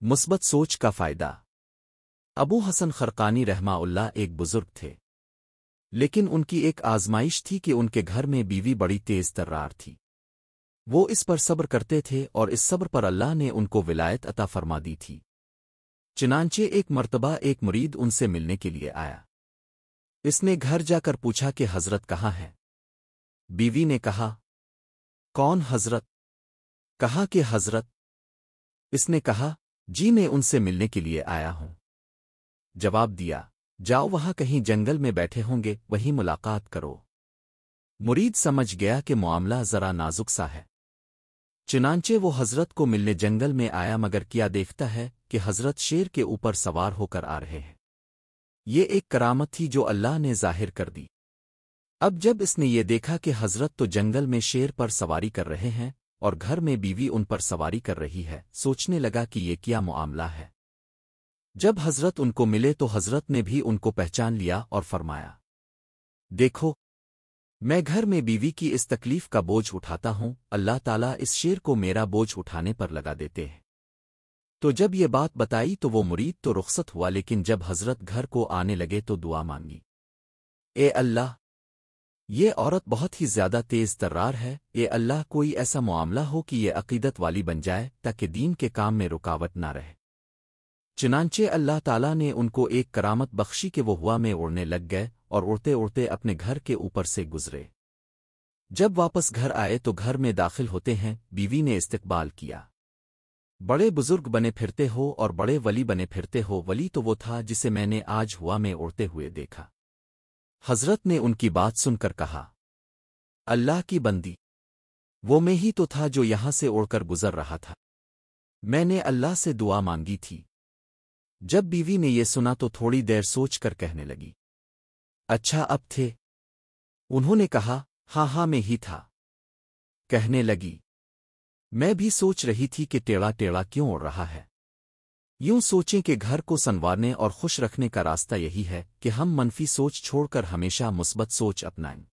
مثبت سوچ کا فائدہ۔ ابو حسن خرقانی رحمہ اللہ ایک بزرگ تھے، لیکن ان کی ایک آزمائش تھی کہ ان کے گھر میں بیوی بڑی تیز ترار تھی۔ وہ اس پر صبر کرتے تھے اور اس صبر پر اللہ نے ان کو ولایت عطا فرما دی تھی۔ چنانچہ ایک مرتبہ ایک مرید ان سے ملنے کے لیے آیا۔ اس نے گھر جا کر پوچھا کہ حضرت کہاں ہے؟ بیوی نے کہا، کون حضرت؟ کہا کہ حضرت۔ اس نے کہا، جی میں ان سے ملنے کے لیے آیا ہوں۔ جواب دیا، جاؤ وہاں کہیں جنگل میں بیٹھے ہوں گے، وہیں ملاقات کرو۔ مرید سمجھ گیا کہ معاملہ ذرا نازک سا ہے، چنانچہ وہ حضرت کو ملنے جنگل میں آیا، مگر کیا دیکھتا ہے کہ حضرت شیر کے اوپر سوار ہو کر آ رہے ہیں۔ یہ ایک کرامت تھی جو اللہ نے ظاہر کر دی۔ اب جب اس نے یہ دیکھا کہ حضرت تو جنگل میں شیر پر سواری کر رہے ہیں اور گھر میں بیوی ان پر سواری کر رہی ہے، سوچنے لگا کہ یہ کیا معاملہ ہے۔ جب حضرت ان کو ملے تو حضرت نے بھی ان کو پہچان لیا اور فرمایا، دیکھو، میں گھر میں بیوی کی اس تکلیف کا بوجھ اٹھاتا ہوں، اللہ تعالیٰ اس شیر کو میرا بوجھ اٹھانے پر لگا دیتے ہیں۔ تو جب یہ بات بتائی تو وہ مرید تو رخصت ہوا، لیکن جب حضرت گھر کو آنے لگے تو دعا مانگی، اے اللہ، یہ عورت بہت ہی زیادہ تیز ترار ہے، اے اللہ کوئی ایسا معاملہ ہو کہ یہ عقیدت والی بن جائے تاکہ دین کے کام میں رکاوٹ نہ رہے۔ چنانچہ اللہ تعالیٰ نے ان کو ایک کرامت بخشی کہ وہ ہوا میں اڑنے لگ گئے اور اڑتے اڑتے اپنے گھر کے اوپر سے گزرے۔ جب واپس گھر آئے تو گھر میں داخل ہوتے ہیں بیوی نے استقبال کیا، بڑے بزرگ بنے پھرتے ہو اور بڑے ولی بنے پھرتے ہو۔ ولی تو وہ تھا جسے میں نے آج ہوا میں اڑتے ہوئے دیکھا۔ حضرت نے ان کی بات سن کر کہا، اللہ کی بندی، وہ میں ہی تو تھا جو یہاں سے اڑ کر گزر رہا تھا، میں نے اللہ سے دعا مانگی تھی۔ جب بیوی نے یہ سنا تو تھوڑی دیر سوچ کر کہنے لگی، اچھا اب تھے؟ انہوں نے کہا، ہاں ہاں میں ہی تھا۔ کہنے لگی، میں بھی سوچ رہی تھی کہ ٹیڑھا ٹیڑھا کیوں اڑ رہا ہے۔ یوں سوچیں کہ گھر کو سنوارنے اور خوش رکھنے کا راستہ یہی ہے کہ ہم منفی سوچ چھوڑ کر ہمیشہ مثبت سوچ اپنائیں۔